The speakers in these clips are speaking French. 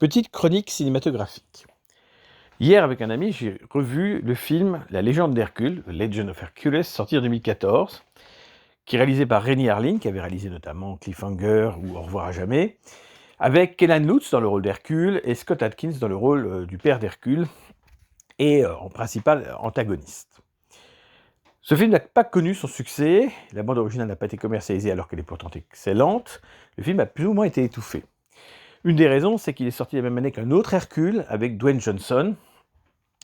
Petite chronique cinématographique. Hier, avec un ami, j'ai revu le film La Légende d'Hercule, The Legend of Hercules, sorti en 2014, qui est réalisé par Renny Harlin, qui avait réalisé notamment Cliffhanger ou Au revoir à jamais, avec Kellan Lutz dans le rôle d'Hercule et Scott Adkins dans le rôle du père d'Hercule, et en principal antagoniste. Ce film n'a pas connu son succès, la bande originale n'a pas été commercialisée alors qu'elle est pourtant excellente, le film a plus ou moins été étouffé. Une des raisons, c'est qu'il est sorti la même année qu'un autre Hercule, avec Dwayne Johnson,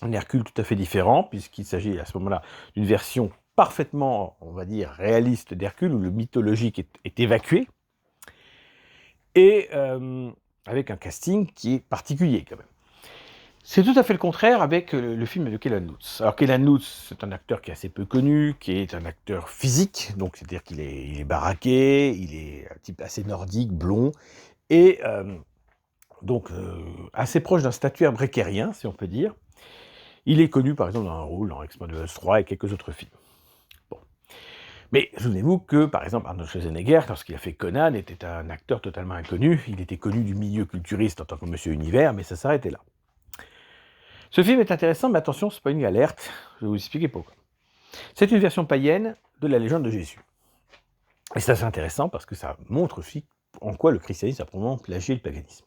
un Hercule tout à fait différent, puisqu'il s'agit à ce moment-là d'une version parfaitement, on va dire, réaliste d'Hercule, où le mythologique est évacué, et avec un casting qui est particulier quand même. C'est tout à fait le contraire avec le film de Kellan Lutz. Alors Kellan Lutz, c'est un acteur qui est assez peu connu, qui est un acteur physique, donc c'est-à-dire qu'il est baraqué, il est un type assez nordique, blond, et donc assez proche d'un statuaire breckérien, si on peut dire. Il est connu par exemple dans un rôle dans Expendables 3 et quelques autres films. Bon. Mais souvenez-vous que par exemple Arnold Schwarzenegger, lorsqu'il a fait Conan, était un acteur totalement inconnu. Il était connu du milieu culturiste en tant que Monsieur Univers, mais ça s'arrêtait là. Ce film est intéressant, mais attention, spoiling alerte, je vais vous expliquer pourquoi. C'est une version païenne de la légende de Jésus. Et ça c'est intéressant parce que ça montre aussi en quoi le christianisme a probablement plagié le paganisme.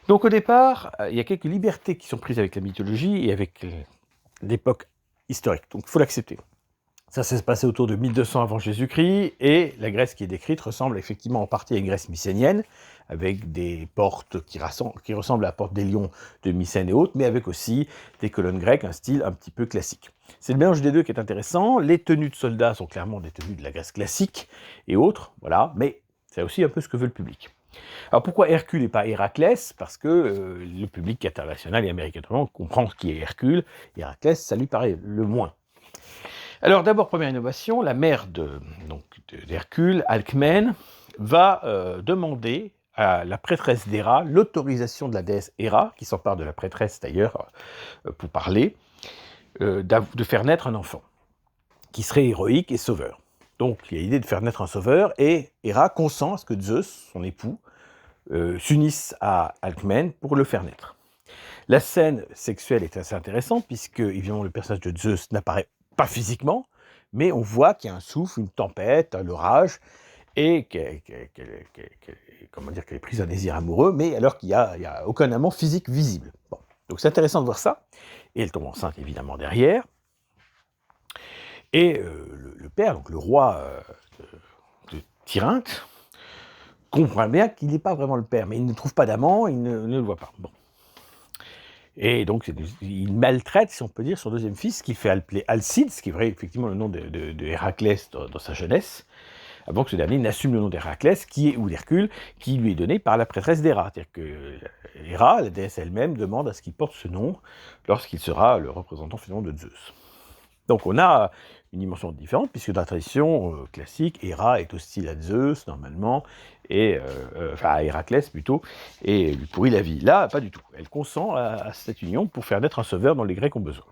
Donc au départ, il y a quelques libertés qui sont prises avec la mythologie et avec l'époque historique, donc il faut l'accepter. Ça s'est passé autour de 1200 avant Jésus-Christ, et la Grèce qui est décrite ressemble effectivement en partie à une Grèce mycénienne, avec des portes qui ressemblent à la porte des lions de Mycène et autres, mais avec aussi des colonnes grecques, un style un petit peu classique. C'est le mélange des deux qui est intéressant. Les tenues de soldats sont clairement des tenues de la Grèce classique et autres, voilà, mais c'est aussi un peu ce que veut le public. Alors pourquoi Hercule et pas Héraclès? Parce que le public international et américain comprend ce qui est Hercule, et Héraclès, ça lui paraît le moins. Alors d'abord, première innovation, la mère d'Hercule, Alcmène, va demander à la prêtresse d'Héra l'autorisation de la déesse Héra, qui s'empare de la prêtresse d'ailleurs pour parler, de faire naître un enfant, qui serait héroïque et sauveur. Donc il y a l'idée de faire naître un sauveur, et Héra consent à ce que Zeus, son époux, s'unissent à Alcmène pour le faire naître. La scène sexuelle est assez intéressante, puisque évidemment le personnage de Zeus n'apparaît pas physiquement, mais on voit qu'il y a un souffle, une tempête, l'orage, et qu'elle est prise d'un désir amoureux, mais alors qu'il n'y a aucun amant physique visible. Bon. Donc c'est intéressant de voir ça, et elle tombe enceinte évidemment derrière, et le père, donc le roi de Tyrinthe, comprend bien qu'il n'est pas vraiment le père, mais il ne trouve pas d'amant, il ne le voit pas. Bon. Et donc, il maltraite, si on peut dire, son deuxième fils, qu'il fait appeler Alcide, ce qui est vrai, effectivement, le nom de Héraclès dans sa jeunesse, avant que ce dernier n'assume le nom d'Héraclès, ou d'Hercule, qui lui est donné par la prêtresse d'Héra. C'est-à-dire que Héra, la déesse elle-même, demande à ce qu'il porte ce nom lorsqu'il sera le représentant finalement de Zeus. Donc on a une dimension différente, puisque dans la tradition classique, Héra est hostile à Zeus, normalement, à Héraclès plutôt, et lui pourrit la vie. Là, pas du tout. Elle consent à cette union pour faire naître un sauveur dont les Grecs ont besoin.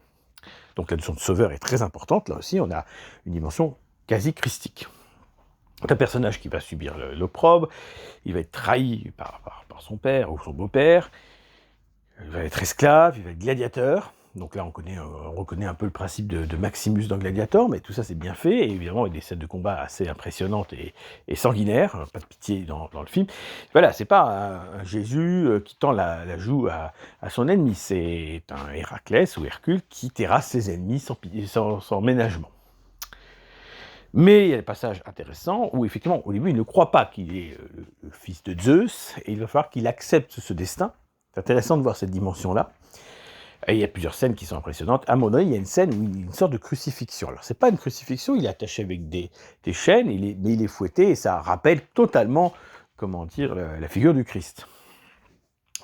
Donc la notion de sauveur est très importante. Là aussi, on a une dimension quasi christique. C'est un personnage qui va subir l'opprobre, il va être trahi par son père ou son beau-père, il va être esclave, il va être gladiateur. Donc là, on reconnaît un peu le principe de Maximus dans Gladiator, mais tout ça c'est bien fait, et évidemment avec des scènes de combat assez impressionnantes et sanguinaires, pas de pitié dans le film. Voilà, c'est pas un Jésus qui tend la joue à son ennemi, c'est un Héraclès ou Hercule qui terrasse ses ennemis sans ménagement. Mais il y a des passages intéressants où effectivement, au début, il ne croit pas qu'il est le fils de Zeus, et il va falloir qu'il accepte ce destin. C'est intéressant de voir cette dimension-là. Et il y a plusieurs scènes qui sont impressionnantes. À un moment donné, il y a une scène où il y a une sorte de crucifixion. Alors, c'est pas une crucifixion, il est attaché avec des chaînes, mais il est fouetté, et ça rappelle totalement, la figure du Christ.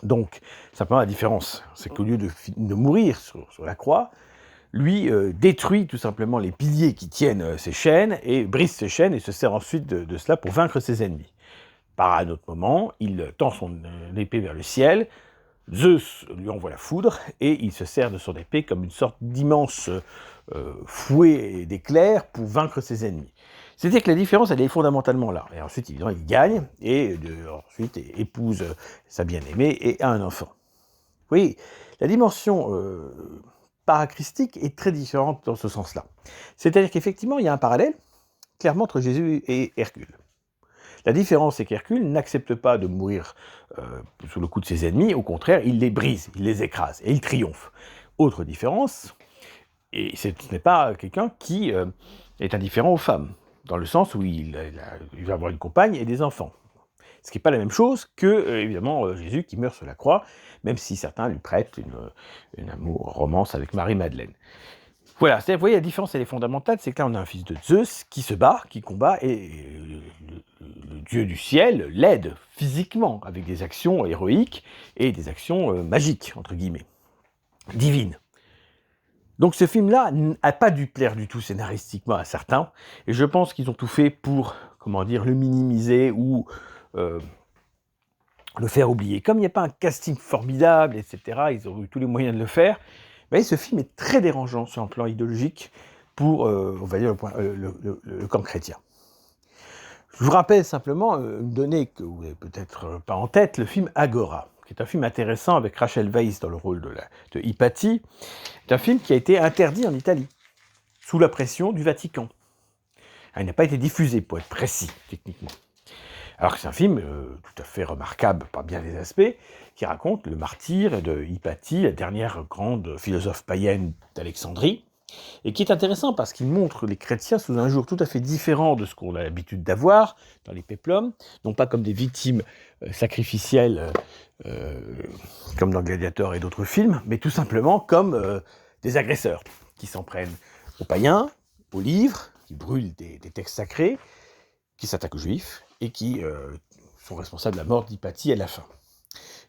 Donc, simplement la différence, c'est qu'au lieu de mourir sur la croix, lui détruit tout simplement les piliers qui tiennent ces chaînes, et brise ces chaînes, et se sert ensuite de cela pour vaincre ses ennemis. Par un autre moment, il tend son épée vers le ciel, Zeus lui envoie la foudre, et il se sert de son épée comme une sorte d'immense fouet d'éclairs pour vaincre ses ennemis. C'est-à-dire que la différence, elle est fondamentalement là. Et ensuite, évidemment, il gagne, et ensuite épouse sa bien-aimée et a un enfant. Oui, la dimension parachristique est très différente dans ce sens-là. C'est-à-dire qu'effectivement, il y a un parallèle, clairement, entre Jésus et Hercule. La différence, c'est qu'Hercule n'accepte pas de mourir sous le coup de ses ennemis, au contraire, il les brise, il les écrase, et il triomphe. Autre différence, et ce n'est pas quelqu'un qui est indifférent aux femmes, dans le sens où il va avoir une compagne et des enfants. Ce qui n'est pas la même chose que, évidemment, Jésus qui meurt sur la croix, même si certains lui prêtent une romance avec Marie-Madeleine. Voilà, vous voyez, la différence, elle est fondamentale, c'est que là, on a un fils de Zeus qui se bat, qui combat, et le dieu du ciel l'aide physiquement, avec des actions héroïques et des actions magiques, entre guillemets, divines. Donc ce film-là n'a pas dû plaire du tout scénaristiquement à certains, et je pense qu'ils ont tout fait pour, comment dire, le minimiser ou le faire oublier. Comme il n'y a pas un casting formidable, etc., ils ont eu tous les moyens de le faire, mais ce film est très dérangeant sur un plan idéologique pour, on va dire, le camp chrétien. Je vous rappelle simplement une donnée que vous n'avez peut-être pas en tête, le film Agora, qui est un film intéressant avec Rachel Weisz dans le rôle de Hypatie. C'est un film qui a été interdit en Italie, sous la pression du Vatican. Il n'a pas été diffusé, pour être précis, techniquement. Alors que c'est un film tout à fait remarquable par bien des aspects, qui raconte le martyre de Hypatie, la dernière grande philosophe païenne d'Alexandrie, et qui est intéressant parce qu'il montre les chrétiens sous un jour tout à fait différent de ce qu'on a l'habitude d'avoir dans les péplums, non pas comme des victimes sacrificielles comme dans Gladiator et d'autres films, mais tout simplement comme des agresseurs qui s'en prennent aux païens, aux livres, qui brûlent des textes sacrés, qui s'attaquent aux juifs et qui sont responsables de la mort d'Hypatie à la fin.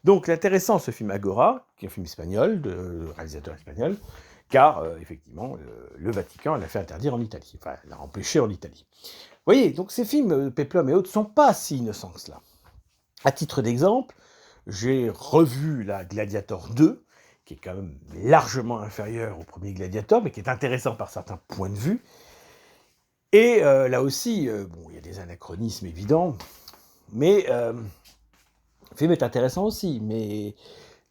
Donc l'intéressant, ce film Agora, qui est un film espagnol, de réalisateur espagnol, car effectivement, le Vatican l'a fait interdire en Italie, enfin l'a empêché en Italie. Vous voyez, donc ces films, Péplum et autres, ne sont pas si innocents que cela. À titre d'exemple, j'ai revu la Gladiator 2, qui est quand même largement inférieur au premier Gladiator, mais qui est intéressant par certains points de vue. Et là aussi, bon, il y a des anachronismes évidents, mais le film est intéressant aussi, mais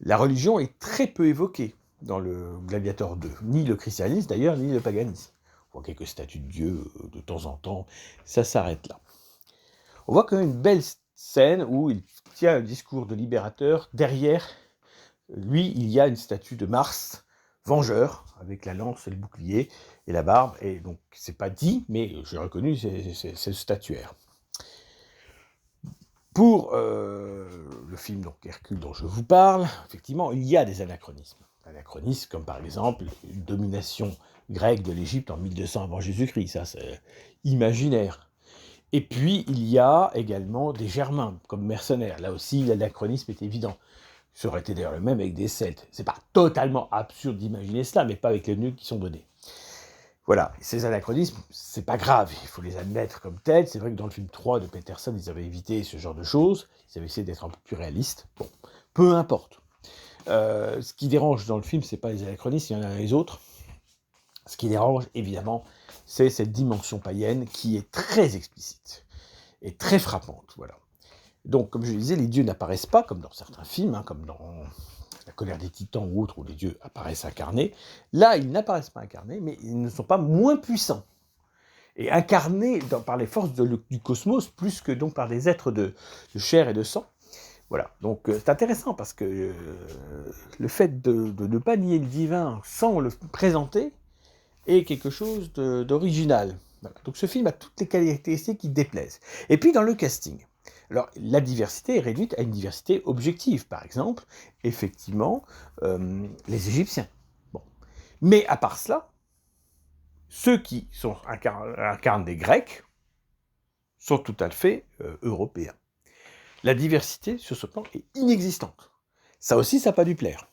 la religion est très peu évoquée dans le Gladiator 2, ni le christianisme d'ailleurs, ni le paganisme. On voit quelques statues de Dieu de temps en temps, ça s'arrête là. On voit quand même une belle scène où il tient un discours de libérateur. Derrière lui, il y a une statue de Mars, vengeur, avec la lance et le bouclier et la barbe. Et donc, c'est pas dit, mais j'ai reconnu ce statuaire. Pour le film donc, Hercule dont je vous parle, effectivement, il y a des anachronismes. Anachronismes comme par exemple une domination grecque de l'Égypte en 1200 avant Jésus-Christ, ça c'est imaginaire. Et puis il y a également des Germains comme mercenaires, là aussi l'anachronisme est évident. Ça aurait été d'ailleurs le même avec des Celtes. C'est pas totalement absurde d'imaginer cela, mais pas avec les nœuds qui sont donnés. Voilà, ces anachronismes, c'est pas grave, il faut les admettre comme tels. C'est vrai que dans le film 3 de Peterson, ils avaient évité ce genre de choses, ils avaient essayé d'être un peu plus réalistes. Bon, peu importe. Ce qui dérange dans le film, c'est pas les anachronismes, il y en a les autres. Ce qui dérange, évidemment, c'est cette dimension païenne qui est très explicite et très frappante. Voilà. Donc, comme je le disais, les dieux n'apparaissent pas, comme dans certains films, hein, comme dans La colère des titans ou autres, où les dieux apparaissent incarnés. Là, ils n'apparaissent pas incarnés, mais ils ne sont pas moins puissants. Et incarnés par les forces du cosmos, plus que donc par des êtres de chair et de sang. Voilà, donc c'est intéressant parce que le fait de ne pas nier le divin sans le présenter est quelque chose d'original. Voilà. Donc ce film a toutes les caractéristiques qui déplaisent. Et puis dans le casting, alors la diversité est réduite à une diversité objective. Par exemple, effectivement, les Égyptiens. Bon. Mais à part cela, ceux qui incarnent des Grecs sont tout à fait européens. La diversité sur ce plan est inexistante. Ça aussi, ça n'a pas dû plaire.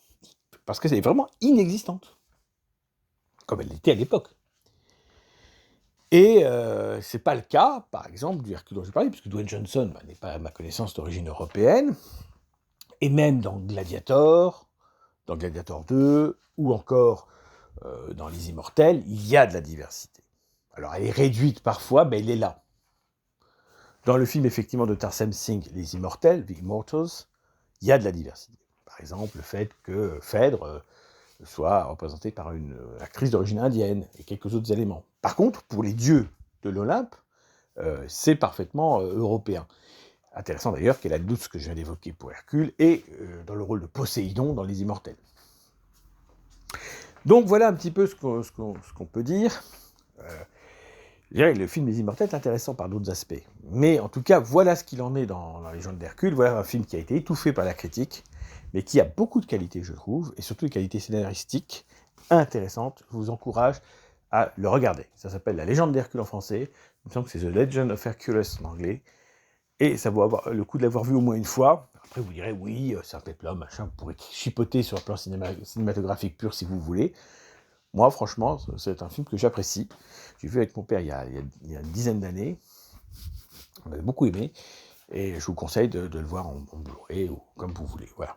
Parce que c'est vraiment inexistante. Comme elle l'était à l'époque. Et c'est pas le cas, par exemple, du Hercule dont je parlais, puisque Dwayne Johnson n'est pas, à ma connaissance, d'origine européenne. Et même dans Gladiator 2, ou encore dans Les Immortels, il y a de la diversité. Alors elle est réduite parfois, mais elle est là. Dans le film, effectivement, de Tarsem Singh, Les Immortels, The Immortals, il y a de la diversité. Par exemple, le fait que Phèdre soit représentée par une actrice d'origine indienne et quelques autres éléments. Par contre, pour les dieux de l'Olympe, c'est parfaitement européen. Intéressant d'ailleurs qu'elle a le doute ce que je viens d'évoquer pour Hercule et dans le rôle de Poséidon dans Les Immortels. Donc voilà un petit peu ce qu'on peut dire. Je dirais que le film Les Immortels est intéressant par d'autres aspects. Mais en tout cas, voilà ce qu'il en est dans La Légende d'Hercule. Voilà un film qui a été étouffé par la critique, mais qui a beaucoup de qualités, je trouve, et surtout des qualités scénaristiques intéressantes. Je vous encourage à le regarder. Ça s'appelle La Légende d'Hercule en français. Il me semble que c'est The Legend of Hercules en anglais. Et ça vaut avoir le coup de l'avoir vu au moins une fois. Après, vous direz, oui, c'est un péplum, machin, vous pourrez chipoter sur le plan cinématographique pur si vous voulez. Moi, franchement, c'est un film que j'apprécie. J'ai vu avec mon père il y a une dizaine d'années. On avait beaucoup aimé. Et je vous conseille de le voir en Blu-ray ou comme vous voulez. Voilà.